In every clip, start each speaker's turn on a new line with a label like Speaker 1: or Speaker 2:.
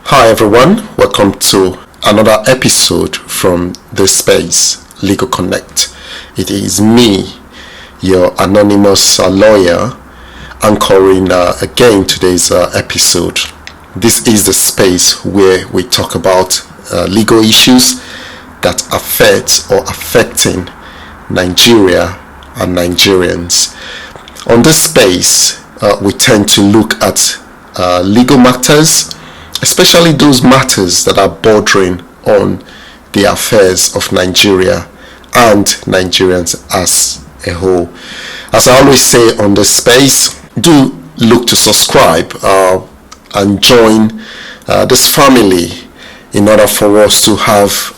Speaker 1: Hi everyone, welcome to another episode from the space Legal Connect. It is me, your anonymous lawyer, anchoring again today's episode. This is the space where we talk about legal issues that affect or affecting Nigeria and Nigerians. On this space, we tend to look at legal matters, especially those matters that are bordering on the affairs of Nigeria and Nigerians as a whole. As I always say on this space, do look to subscribe and join this family in order for us to have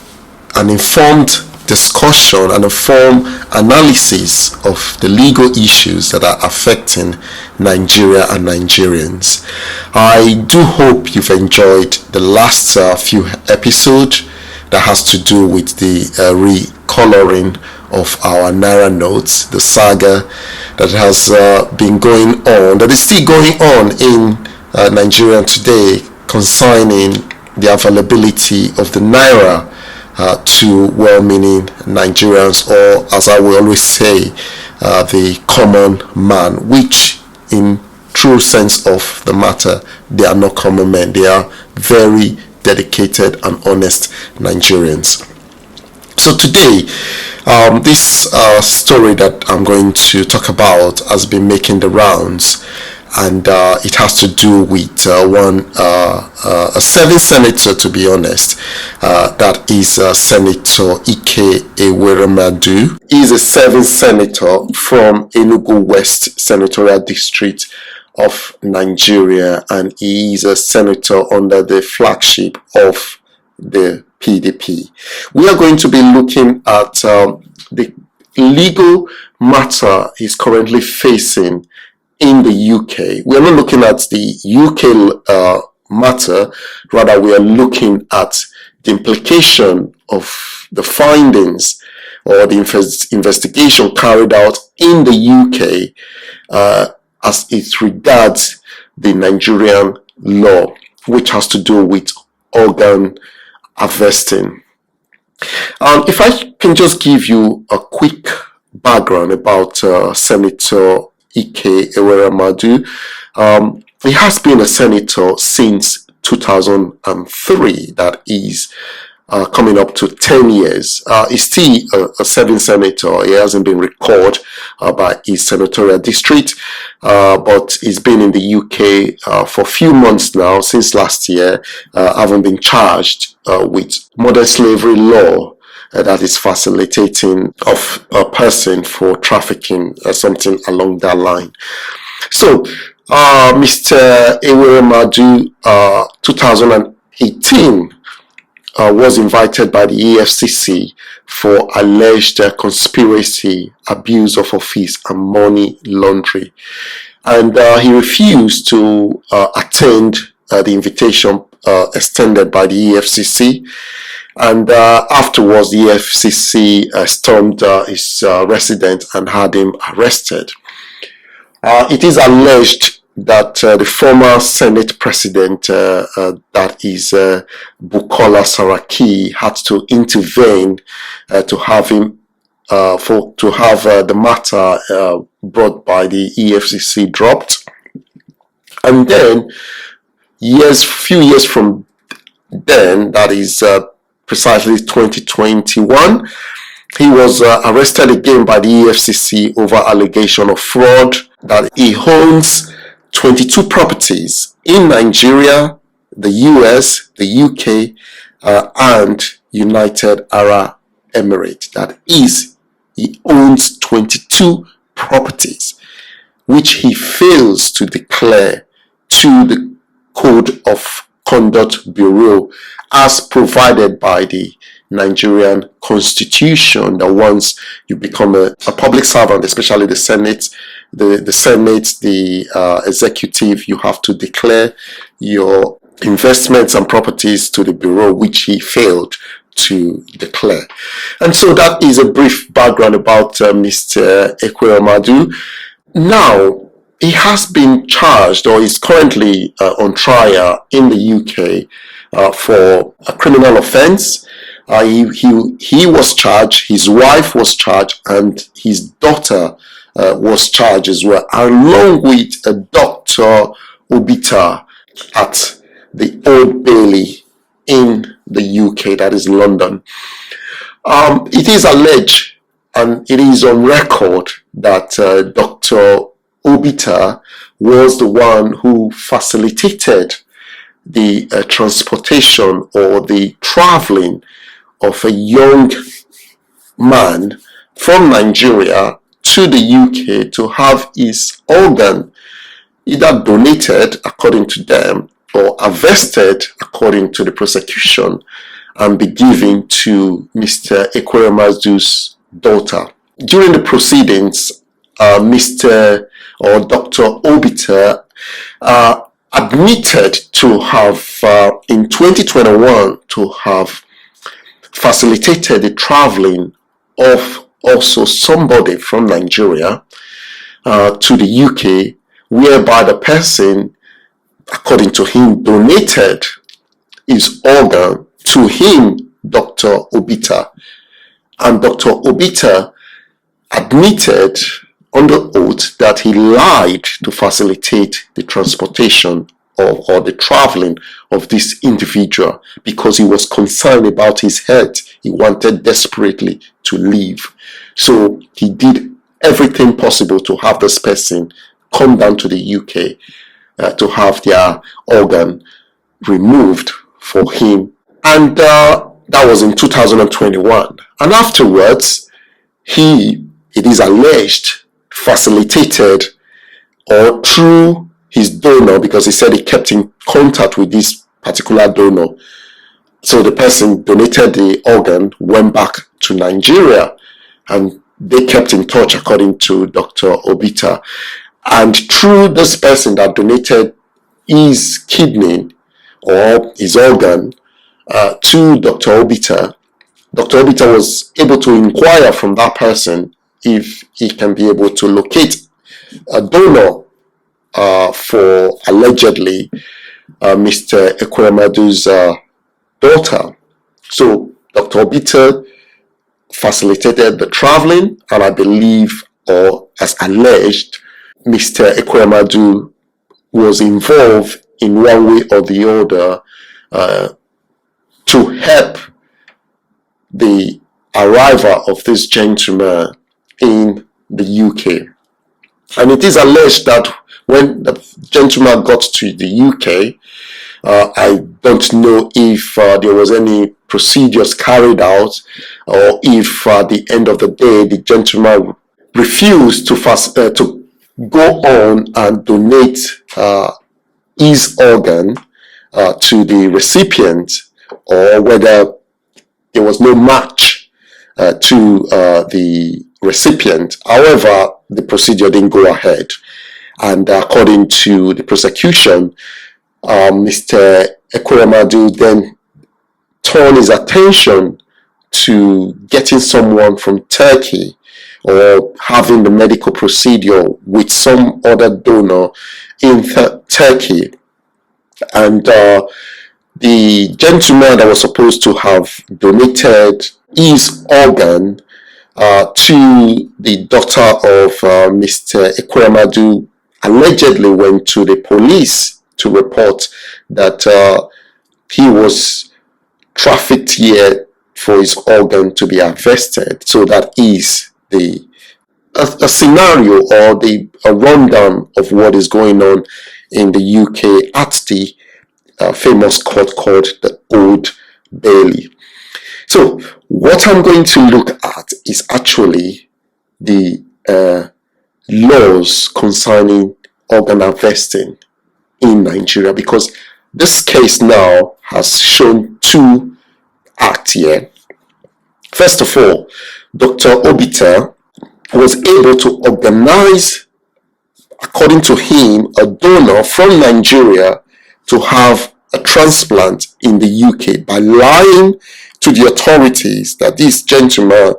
Speaker 1: an informed discussion and informed analysis of the legal issues that are affecting Nigeria and Nigerians. I do hope you've enjoyed the last few episodes that has to do with the recoloring of our Naira notes, the saga that has been going on, that is still going on in Nigeria today concerning the availability of the Naira to well-meaning Nigerians, or as I will always say, the common man, which in true sense of the matter, they are not common men. They are very dedicated and honest Nigerians. So today, this story that I'm going to talk about has been making the rounds, and it has to do with a serving senator, to be honest. That is Senator Ike Ekweremadu. He is a serving senator from Enugu West Senatorial District of Nigeria, and he is a senator under the flagship of the PDP. We are going to be looking at the legal matter he's currently facing in the UK. We are not looking at the UK matter, rather we are looking at the implication of the findings or the investigation carried out in the UK as it regards the Nigerian law, which has to do with organ harvesting. If I can just give you a quick background about Senator Ike Ekweremadu. He has been a senator since 2003, that is coming up to 10 years. He's still a serving senator. He hasn't been recalled by his senatorial district, but he's been in the UK for a few months now, since last year, having been charged with modern slavery law that is facilitating of a person for trafficking, something along that line. So, Mr. Ekweremadu, 2018, was invited by the EFCC for alleged conspiracy, abuse of office, and money laundering, and he refused to attend the invitation extended by the EFCC. And afterwards, the FCC stormed his residence and had him arrested. It is alleged that the former Senate President, that is Bukola Saraki, had to intervene to have him the matter brought by the EFCC dropped. And then, few years from then, that is precisely 2021, he was arrested again by the EFCC over allegation of fraud, that he owns 22 properties in Nigeria, the US, the UK, and United Arab Emirates. That is, he owns 22 properties, which he fails to declare to the Code of Conduct Bureau as provided by the Nigerian Constitution, that once you become a public servant, especially the Senate, the executive, you have to declare your investments and properties to the Bureau, which he failed to declare. And so that is a brief background about Mr. Ekweremadu. Now, he has been charged, or is currently on trial in the UK for a criminal offense. He was charged, his wife was charged, and his daughter was charged as well, along with Dr. Obita at the Old Bailey in the UK, that is London. It is alleged and it is on record that Dr. Obita was the one who facilitated the transportation or the traveling of a young man from Nigeria to the UK to have his organ either donated according to them or harvested according to the prosecution and be given to Mr. Ekweremadu's daughter. During the proceedings, Mr. or Dr. Obita admitted to have, in 2021, to have facilitated the traveling of also somebody from Nigeria to the UK, whereby the person, according to him, donated his organ to him, Dr. Obita. And Dr. Obita admitted under oath that he lied to facilitate the transportation or the traveling of this individual because he was concerned about his health. He wanted desperately to leave. So he did everything possible to have this person come down to the UK to have their organ removed for him. And that was in 2021. And afterwards, it is alleged, facilitated or through his donor, because he said he kept in contact with this particular donor. So the person donated the organ, went back to Nigeria, and they kept in touch according to Dr. Obita. And through this person that donated his kidney or his organ to Dr. Obita, Dr. Obita was able to inquire from that person if he can be able to locate a donor for allegedly Mr. Ekweremadu's daughter. So Dr. Obita facilitated the traveling, and I believe, or as alleged, Mr. Ekweremadu was involved in one way or the other to help the arrival of this gentleman in the UK. And it is alleged that when the gentleman got to the UK, I don't know if there was any procedures carried out, or if at the end of the day the gentleman refused to go on and donate his organ to the recipient, or whether there was no match to the recipient. However, the procedure didn't go ahead, and according to the prosecution, Mr. Ekweremadu then turned his attention to getting someone from Turkey or having the medical procedure with some other donor in Turkey. And the gentleman that was supposed to have donated his organ to the daughter of Mr. Ekweremadu allegedly went to the police to report that he was trafficked here for his organ to be harvested. So that is a scenario or a rundown of what is going on in the UK at the famous court called the Old Bailey. So what I'm going to look at is actually the laws concerning organ harvesting in Nigeria, because this case now has shown two acts here. First of all, Dr. Obita was able to organize, according to him, a donor from Nigeria to have a transplant in the UK by lying to the authorities that this gentleman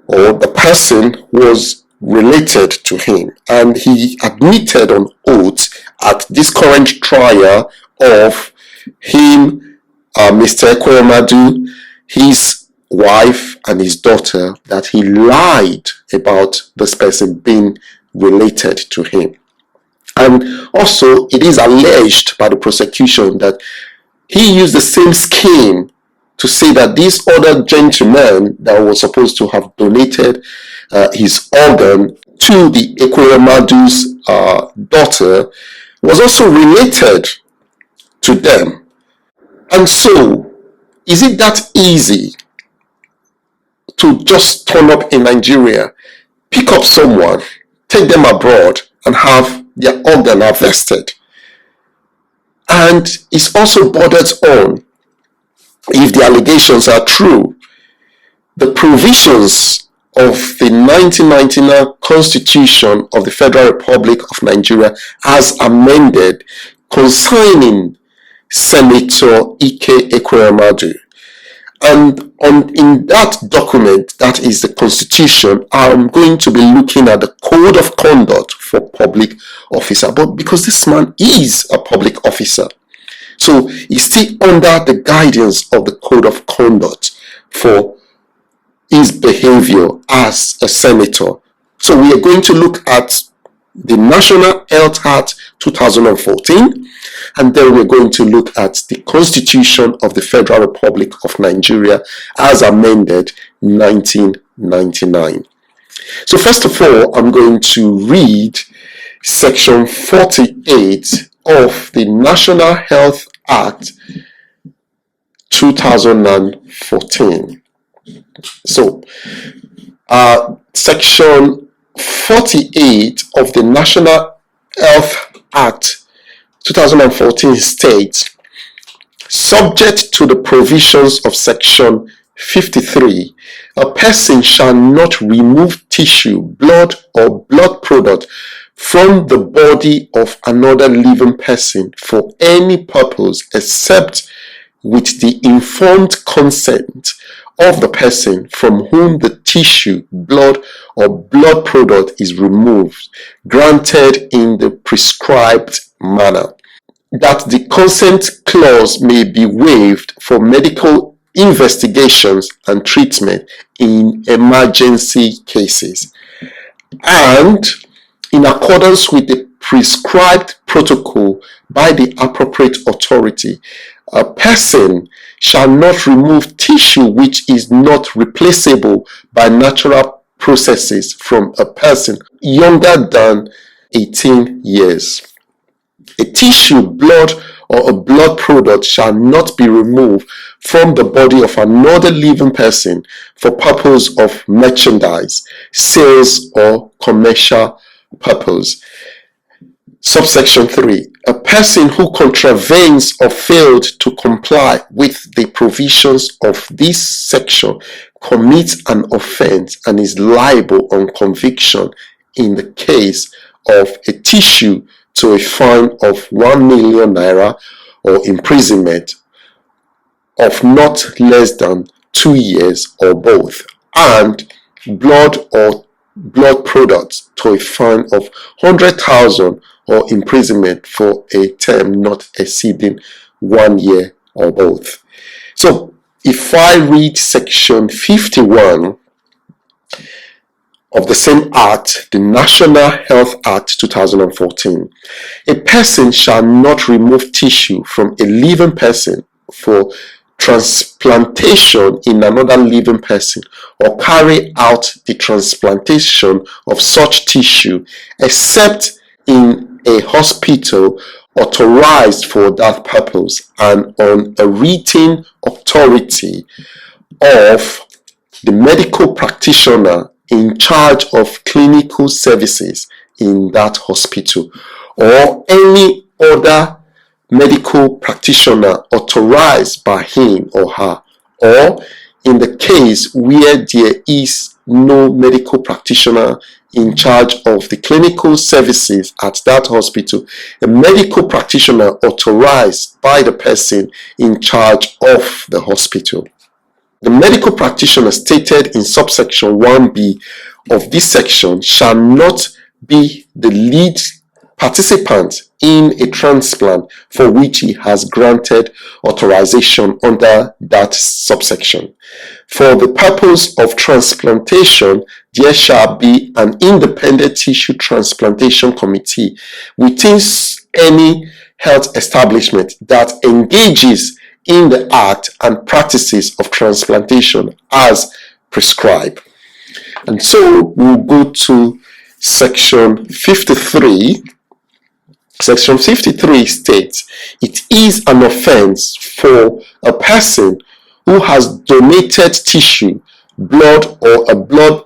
Speaker 1: or the person was related to him. And he admitted on oath at this current trial of him Mr. Ekweremadu, his wife and his daughter, that he lied about this person being related to him. And also, it is alleged by the prosecution that he used the same scheme to say that this other gentleman that was supposed to have donated his organ to the Ekweremadu's daughter was also related to them. And so, is it that easy to just turn up in Nigeria, pick up someone, take them abroad, and have their organ harvested? And it's also bordered on, if the allegations are true, the provisions of the 1999 Constitution of the Federal Republic of Nigeria as amended concerning Senator Ike Ekweremadu. And in that document, that is the Constitution, I'm going to be looking at the Code of Conduct for Public Officer. But because this man is a public officer, so he's still under the guidance of the Code of Conduct for his behavior as a senator. So we are going to look at the National Health Act 2014, and then we're going to look at the Constitution of the Federal Republic of Nigeria as amended 1999. So first of all, I'm going to read section 48 of the National Health Act 2014. So, section 48 of the National Health Act 2014 states, subject to the provisions of section 53, a person shall not remove tissue, blood, or blood product from the body of another living person for any purpose except with the informed consent of the person from whom the tissue, blood, or blood product is removed, granted in the prescribed manner. That the consent clause may be waived for medical investigations and treatment in emergency cases. And in accordance with the prescribed protocol by the appropriate authority, a person shall not remove tissue which is not replaceable by natural processes from a person younger than 18 years. A tissue, blood, or a blood product shall not be removed from the body of another living person for purpose of merchandise, sales, or commercial purpose. Subsection 3. A person who contravenes or failed to comply with the provisions of this section commits an offense and is liable on conviction in the case of a tissue to a fine of 1 million naira or imprisonment of not less than 2 years or both, and blood or blood products to a fine of 100,000 or imprisonment for a term not exceeding 1 year or both. So if I read section 51 of the same act, the National Health Act 2014, a person shall not remove tissue from a living person for transplantation in another living person or carry out the transplantation of such tissue except in a hospital authorized for that purpose and on a written authority of the medical practitioner in charge of clinical services in that hospital, or any other medical practitioner authorized by him or her, or in the case where there is no medical practitioner in charge of the clinical services at that hospital, a medical practitioner authorized by the person in charge of the hospital. The medical practitioner stated in subsection 1b of this section shall not be the lead participant in a transplant for which he has granted authorization under that subsection. For the purpose of transplantation, there shall be an independent tissue transplantation committee within any health establishment that engages in the act and practices of transplantation as prescribed. And so we'll go to section 53. Section 53 states, it is an offense for a person who has donated tissue, blood, or a blood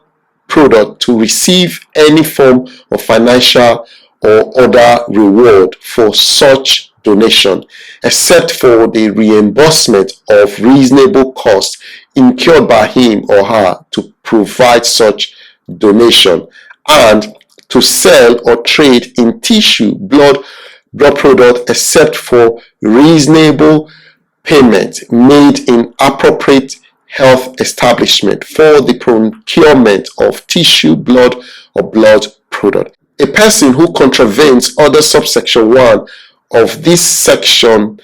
Speaker 1: product to receive any form of financial or other reward for such donation, except for the reimbursement of reasonable costs incurred by him or her to provide such donation, and to sell or trade in tissue, blood product, except for reasonable payment made in appropriate health establishment for the procurement of tissue, blood, or blood product. A person who contravenes under subsection 1 of this section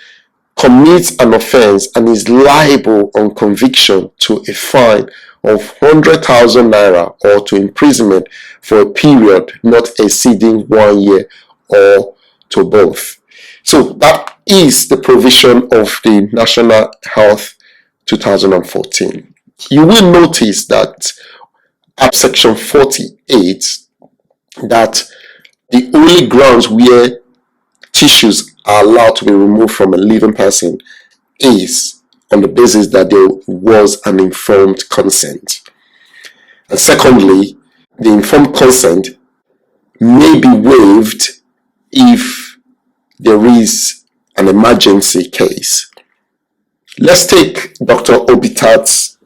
Speaker 1: commits an offense and is liable on conviction to a fine of 100,000 naira or to imprisonment for a period not exceeding 1 year or to both. So that is the provision of the National Health 2014. You will notice that at section 48 that the only grounds where tissues are allowed to be removed from a living person is on the basis that there was an informed consent. And secondly, the informed consent may be waived if there is an emergency case. Let's take Dr. Obitat's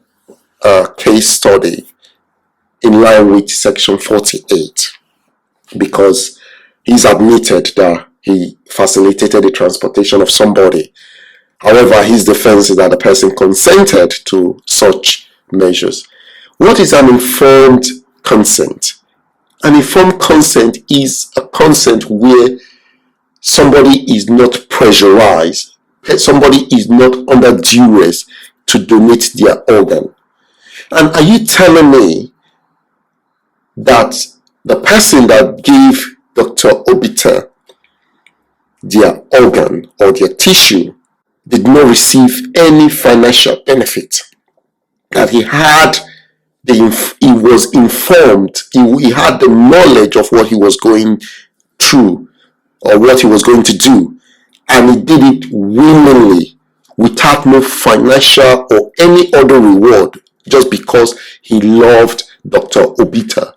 Speaker 1: case study in line with section 48, because he's admitted that he facilitated the transportation of somebody. However, his defense is that the person consented to such measures. What is an informed consent? An informed consent is a consent where somebody is not pressurized, somebody is not under duress to donate their organ. And are you telling me that the person that gave Dr. Obita their organ or their tissue did not receive any financial benefit? That he was informed, he had the knowledge of what he was going through or what he was going to do, and he did it willingly without no financial or any other reward, just because he loved Dr. Obita.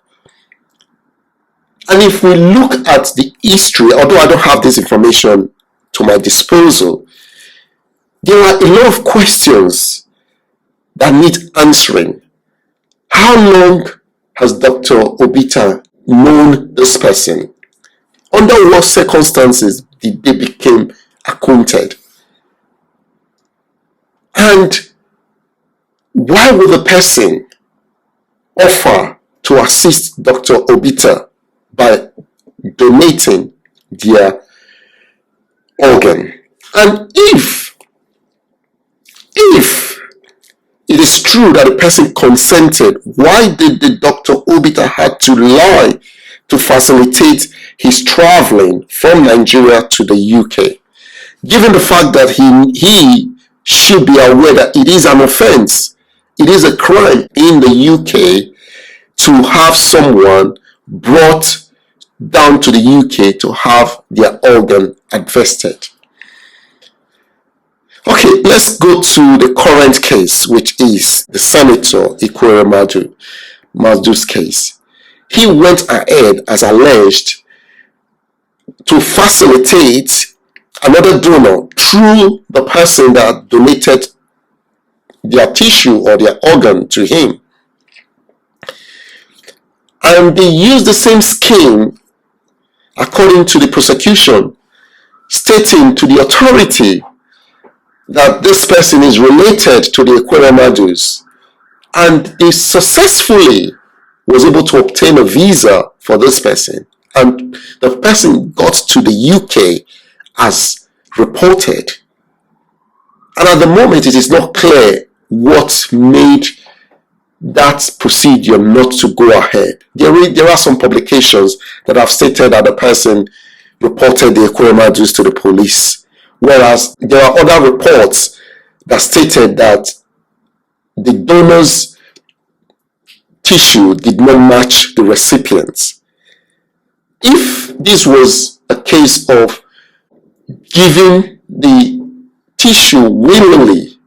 Speaker 1: And if we look at the history, although I don't have this information to my disposal, there are a lot of questions that need answering. How long has Dr. Obita known this person? Under what circumstances did they become acquainted? And why would the person offer to assist Dr. Obita by donating their organ? And if it is true that the person consented, why did the Dr. Obita have to lie to facilitate his traveling from Nigeria to the UK? Given the fact that he should be aware that it is an offense, it is a crime in the UK to have someone brought down to the UK to have their organ invested. Okay, let's go to the current case, which is the Senator Madu's case. He went ahead, as alleged, to facilitate another donor through the person that donated their tissue or their organ to him. And they used the same scheme, according to the prosecution, stating to the authority that this person is related to the Ekweremadus, and they successfully was able to obtain a visa for this person and the person got to the UK as reported. And at the moment, it is not clear what made that procedure not to go ahead. There are some publications that have stated that the person reported the Ekweremadus to the police, whereas there are other reports that stated that the donor's tissue did not match the recipient's. If this was a case of giving the tissue willingly,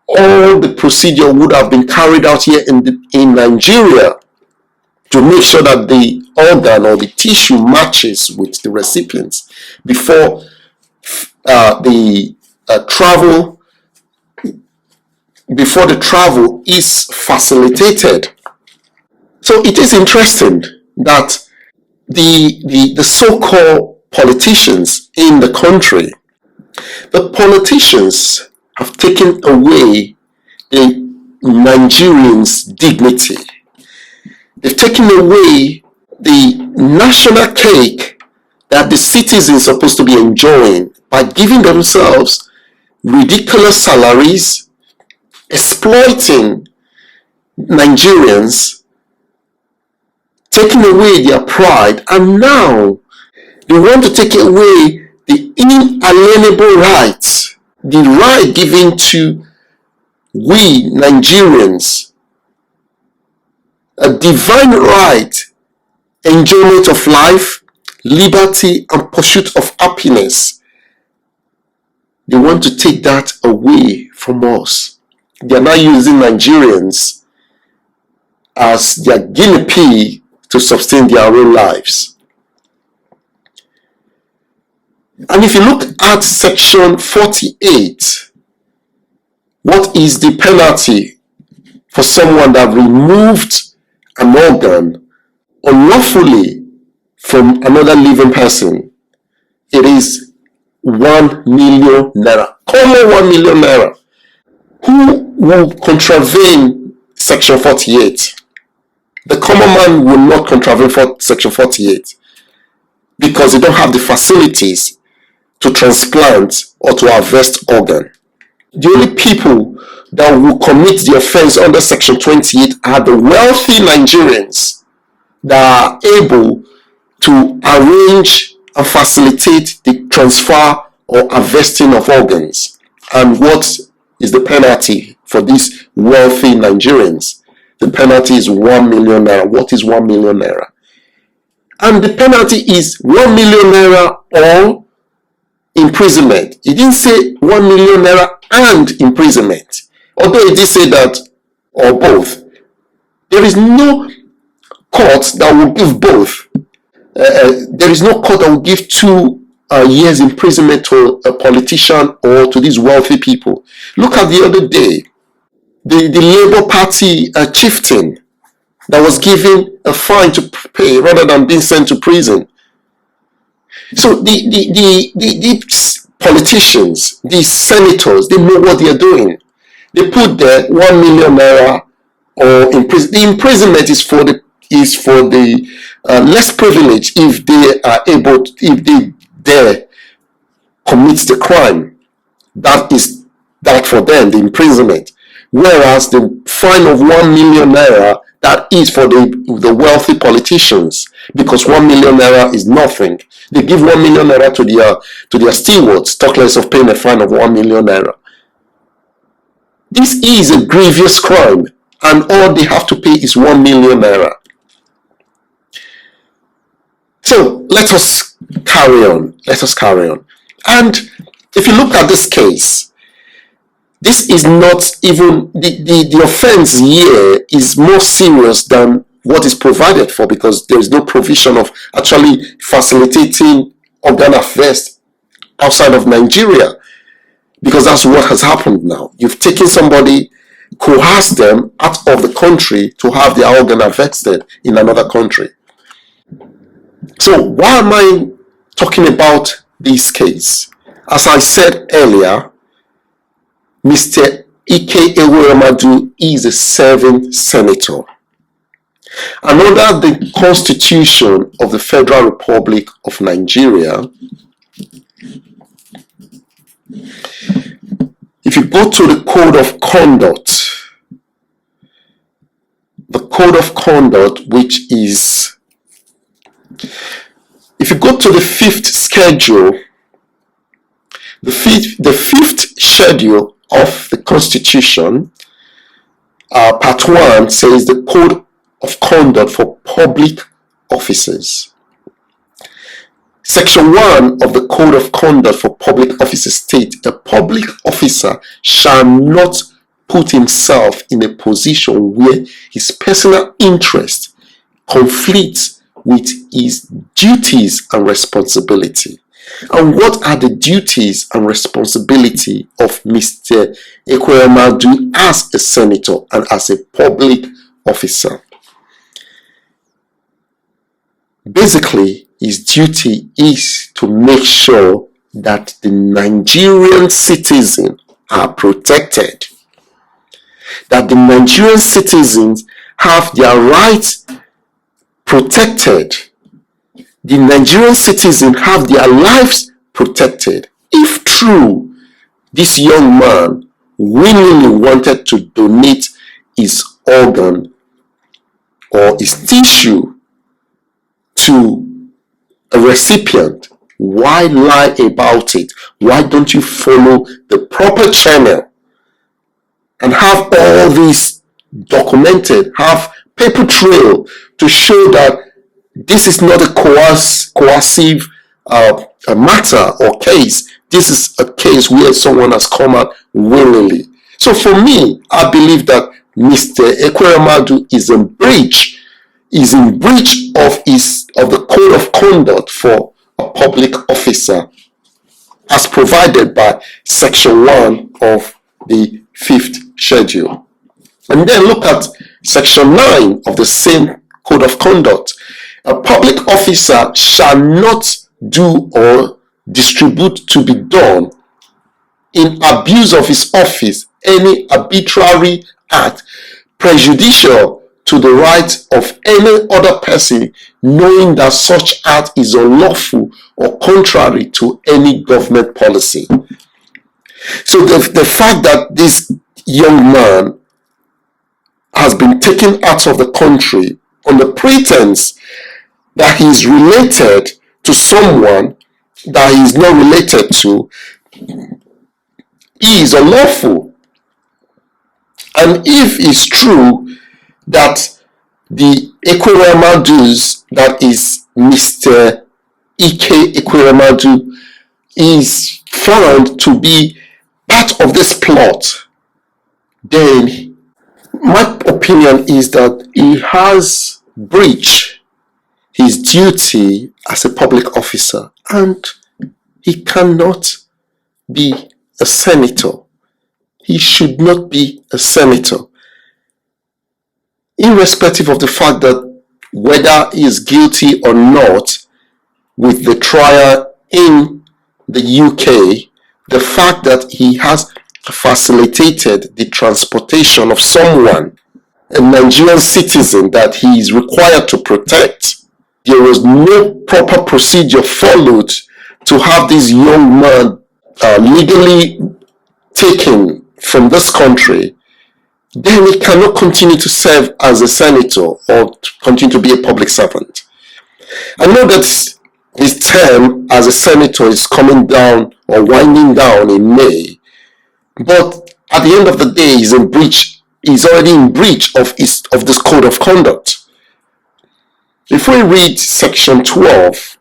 Speaker 1: all the procedure would have been carried out here in Nigeria to make sure that the organ or the tissue matches with the recipients before the travel is facilitated. So it is interesting that the so-called politicians in the country, the politicians have taken away the Nigerians' dignity. They've taken away the national cake that the citizens are supposed to be enjoying by giving themselves ridiculous salaries, exploiting Nigerians, taking away their pride, and now they want to take away the inalienable rights, the right given to we Nigerians, a divine right, enjoyment of life, liberty, and pursuit of happiness. They want to take that away from us. They are now using Nigerians as their guinea pig to sustain their own lives. And if you look at section 48, what is the penalty for someone that removed an organ unlawfully from another living person? It is 1 million naira. Common 1 million naira. Who will contravene section 48? The common man will not contravene section 48 because they don't have the facilities to transplant or to harvest organ. The only people that will commit the offense under section 28 are the wealthy Nigerians that are able to arrange and facilitate the transfer or harvesting of organs. And what is the penalty for these wealthy Nigerians? The penalty is 1 million naira. What is 1 million naira? And the penalty is 1 million naira or imprisonment. It didn't say 1 million naira and imprisonment. Although it did say that, or both. There is no court that will give both. There is no court that will give 2 years imprisonment to a politician or to these wealthy people. Look at the other day, the Labour Party chieftain that was given a fine to pay rather than being sent to prison. So the politicians, the senators, they know what they are doing. They put the 1 million naira or the imprisonment is for the less privileged if they are able to, if they dare commit the crime. That is that for them, the imprisonment. Whereas the fine of 1 million naira, that is for the wealthy politicians, because 1 million naira is nothing. They give 1 million naira to their stewards, talk less of paying a fine of 1 million naira. This is a grievous crime, and all they have to pay is 1 million naira. So let us carry on. And if you look at this case, this is not even, the offense here is more serious than what is provided for, because there is no provision of actually facilitating organ harvest outside of Nigeria, because that's what has happened now. You've taken somebody, coerced them out of the country to have their organ harvested in another country. So why am I talking about this case? As I said earlier, Mr. Ike Ekweremadu is a serving senator. And under the Constitution of the Federal Republic of Nigeria, if you go to the Code of Conduct, which is, if you go to the fifth schedule, the fifth schedule of the Constitution, Part 1 says the Code of Conduct for Public Officers. Section 1 of the Code of Conduct for Public Officers states a public officer shall not put himself in a position where his personal interest conflicts with his duties and responsibility. And what are the duties and responsibility of Mr. Ekweremadu as a senator and as a public officer? Basically, his duty is to make sure that the Nigerian citizens are protected, that the Nigerian citizens have their rights protected, the Nigerian citizens have their lives protected. If true, this young man willingly wanted to donate his organ or his tissue to a recipient, why lie about it? Why don't you follow the proper channel and have all this documented, have paper trail to show that this is not a coercive matter or case. This is a case where someone has come out willingly. So for me, I believe that Mr. Ekweremadu is in breach of the Code of Conduct for a public officer as provided by Section 1 of the 5th schedule. And then look at Section 9 of the same Code of Conduct. A public officer shall not do or distribute to be done in abuse of his office any arbitrary act prejudicial to the rights of any other person, knowing that such act is unlawful or contrary to any government policy. So the fact that this young man has been taken out of the country on the pretense that he is related to someone that he is not related to is unlawful. And if it's true that the Ekweremadus, that is Mr. Ike Ekweremadu, is found to be part of this plot, then my opinion is that he has breached his duty as a public officer and he cannot be a senator. He should not be a senator. Irrespective of the fact that whether he is guilty or not with the trial in the UK, the fact that he has facilitated the transportation of someone, a Nigerian citizen that he is required to protect, there was no proper procedure followed to have this young man legally taken from this country, then he cannot continue to serve as a senator or to continue to be a public servant. I know that his term as a senator is coming down or winding down in May, but at the end of the day, he's already in breach of this code of conduct. If we read section 12,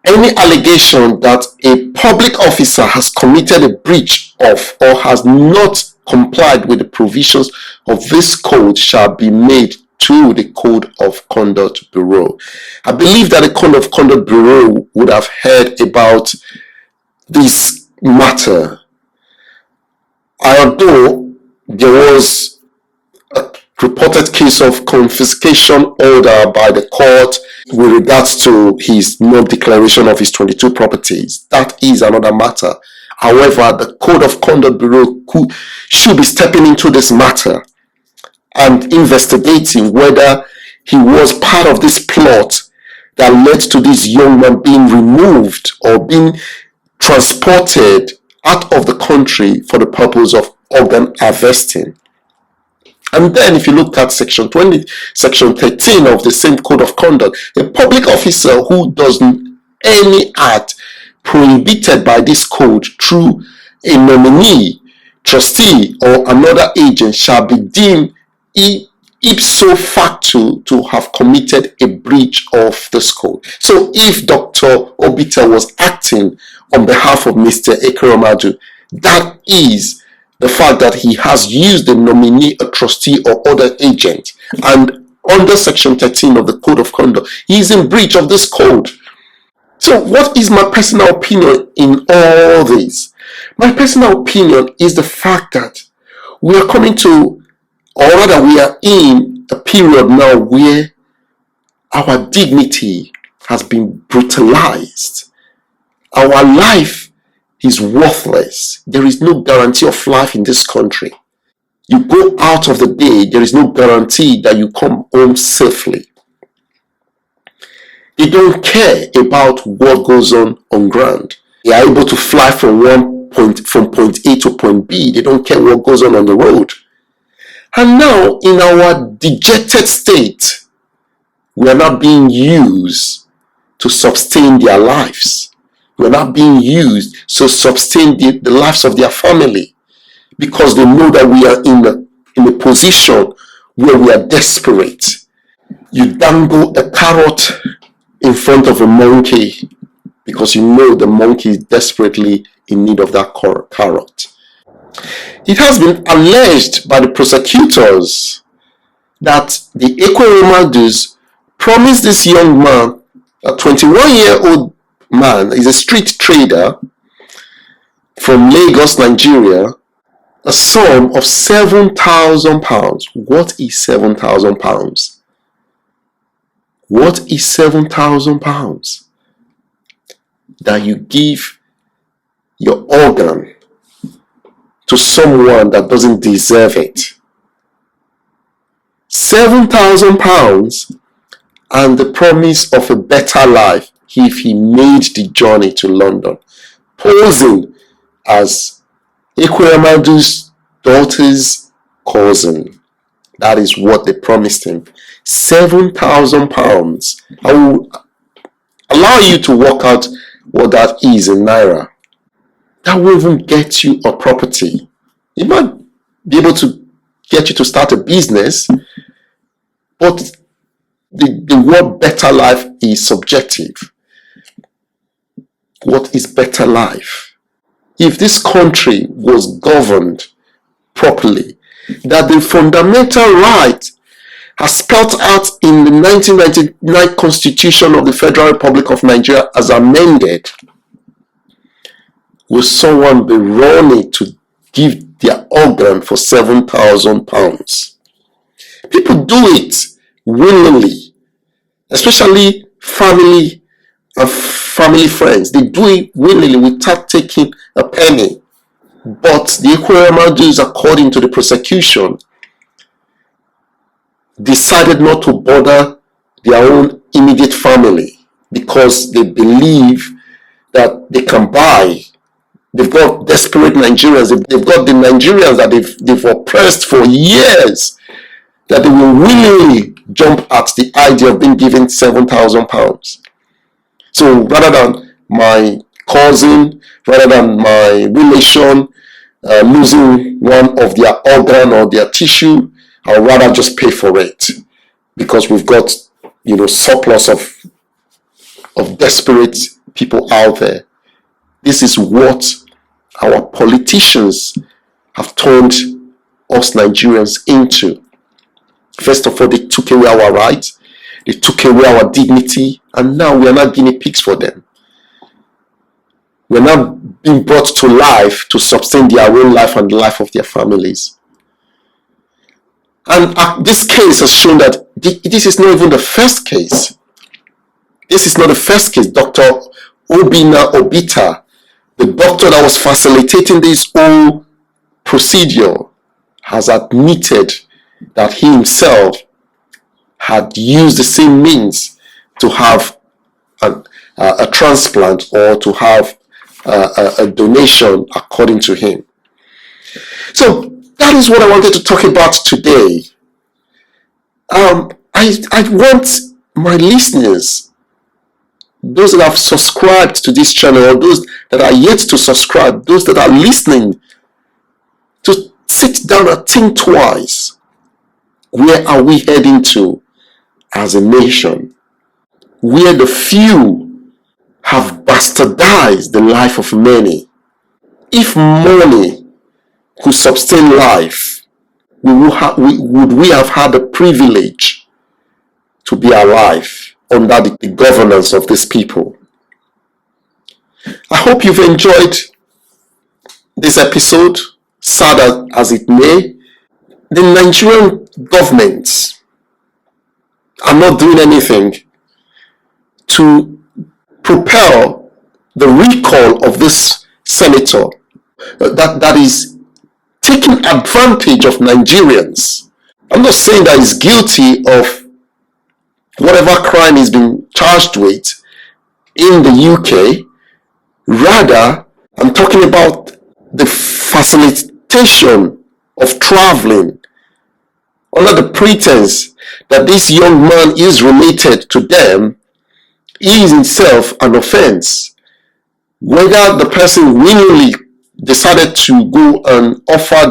Speaker 1: any allegation that a public officer has committed a breach of or has not complied with the provisions of this code shall be made to the Code of Conduct Bureau. I believe that the Code of Conduct Bureau would have heard about this matter. Although there was a reported case of confiscation order by the court with regards to his non-declaration of his 22 properties, that is another matter. However, the Code of Conduct Bureau should be stepping into this matter and investigating whether he was part of this plot that led to this young man being removed or being transported out of the country for the purpose of organ harvesting. And then if you look at section 13 of the same code of conduct, a public officer who does any act prohibited by this code through a nominee, trustee, or another agent shall be deemed ipso facto to have committed a breach of this code. So if Dr. Obita was acting on behalf of Mr. Ekweremadu, that is the fact that he has used a nominee, a trustee, or other agent, and under section 13 of the code of conduct, he is in breach of this code. So what is my personal opinion in all this? My personal opinion is the fact that we are coming to, or rather we are in a period now where our dignity has been brutalized. Our life is worthless. There is no guarantee of life in this country. You go out of the day, there is no guarantee that you come home safely. They don't care about what goes on ground. They are able to fly from point A to point B. They don't care what goes on the road. And now, in our dejected state, we are not being used to sustain their lives. We are not being used to sustain the lives of their family, because they know that we are in a position where we are desperate. You dangle a carrot in front of a monkey because you know the monkey is desperately in need of that carrot. It has been alleged by the prosecutors that the Ekweremadus promised this young man, a 21-year-old man, is a street trader from Lagos, Nigeria, a sum of £7,000. What is £7,000? What is £7,000? That you give your organ to someone that doesn't deserve it. £7,000 and the promise of a better life if he made the journey to London, posing as Ekweremadu's daughter's cousin. That is what they promised him. £7,000. I will allow you to work out what that is in Naira. That will even get you a property. It might be able to get you to start a business, but the word better life is subjective. What is better life? If this country was governed properly, that the fundamental right as spelled out in the 1999 Constitution of the Federal Republic of Nigeria as amended, will someone be running to give their organ for £7,000? People do it willingly, especially family and family friends. They do it willingly without taking a penny. But the Ekweremadus, according to the prosecution, decided not to bother their own immediate family because they believe that they can buy. They've got desperate Nigerians. They've got the Nigerians that they've oppressed for years, that they will willingly jump at the idea of being given £7,000. So rather than my cousin, rather than my relation losing one of their organ or their tissue, I'd rather just pay for it because we've got, surplus of desperate people out there. This is what our politicians have turned us Nigerians into. First of all, they took away our rights, they took away our dignity, and now we are not guinea pigs for them. We're not being brought to life to sustain their own life and the life of their families. And this case has shown that this is not even the first case. This is not the first case. Dr. Obita, the doctor that was facilitating this whole procedure, has admitted that he himself had used the same means to have a transplant or to have a donation according to him. So that is what I wanted to talk about today. I want my listeners, those that have subscribed to this channel or those that are yet to subscribe, those that are listening, to sit down and think twice. Where are we heading to as a nation? Where the few have bastardized the life of many. If money could sustain life, would we have had the privilege to be alive under the governance of these people? I hope you've enjoyed this episode, sad as it may. The Nigerian government are not doing anything to propel the recall of this senator that is taking advantage of Nigerians. I'm not saying that he's guilty of whatever crime he's been charged with in the UK. Rather, I'm talking about the facilitation of traveling under the pretense that this young man is related to them is itself an offense. Whether the person willingly decided to go and offer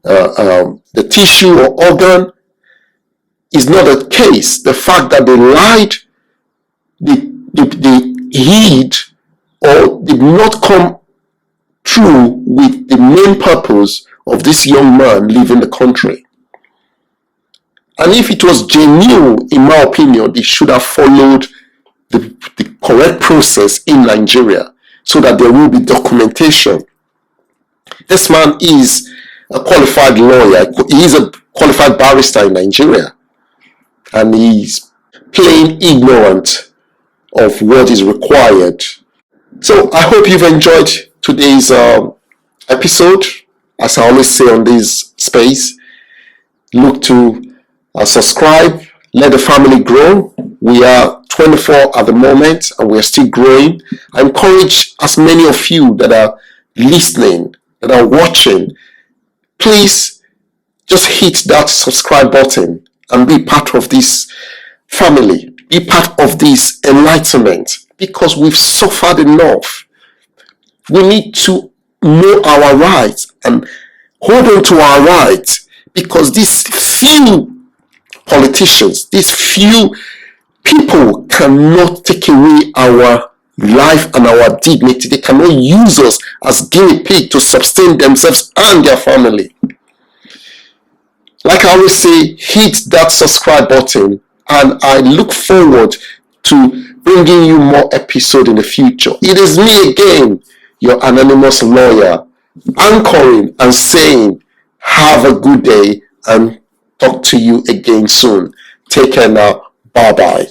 Speaker 1: the tissue or organ is not the case. The fact that they lied, they hid, or did not come true with the main purpose of this young man leaving the country. And if it was genuine, in my opinion, they should have followed the correct process in Nigeria so that there will be documentation. This man is a qualified lawyer. He is a qualified barrister in Nigeria. And he's plain ignorant of what is required. So I hope you've enjoyed today's episode. As I always say on this space, look to subscribe, let the family grow. We are 24 at the moment and we're still growing. I encourage as many of you that are listening, that are watching, please just hit that subscribe button and be part of this family. Be part of this enlightenment, because we've suffered enough. We need to know our rights and hold on to our rights, because these few politicians, these few people cannot take away our life and our dignity. They cannot use us as guinea pig to sustain themselves and their family. Like I always say, hit that subscribe button, and I look forward to bringing you more episodes in the future. It is me again, your anonymous lawyer, anchoring and saying, have a good day and talk to you again soon. Take care now. Bye-bye.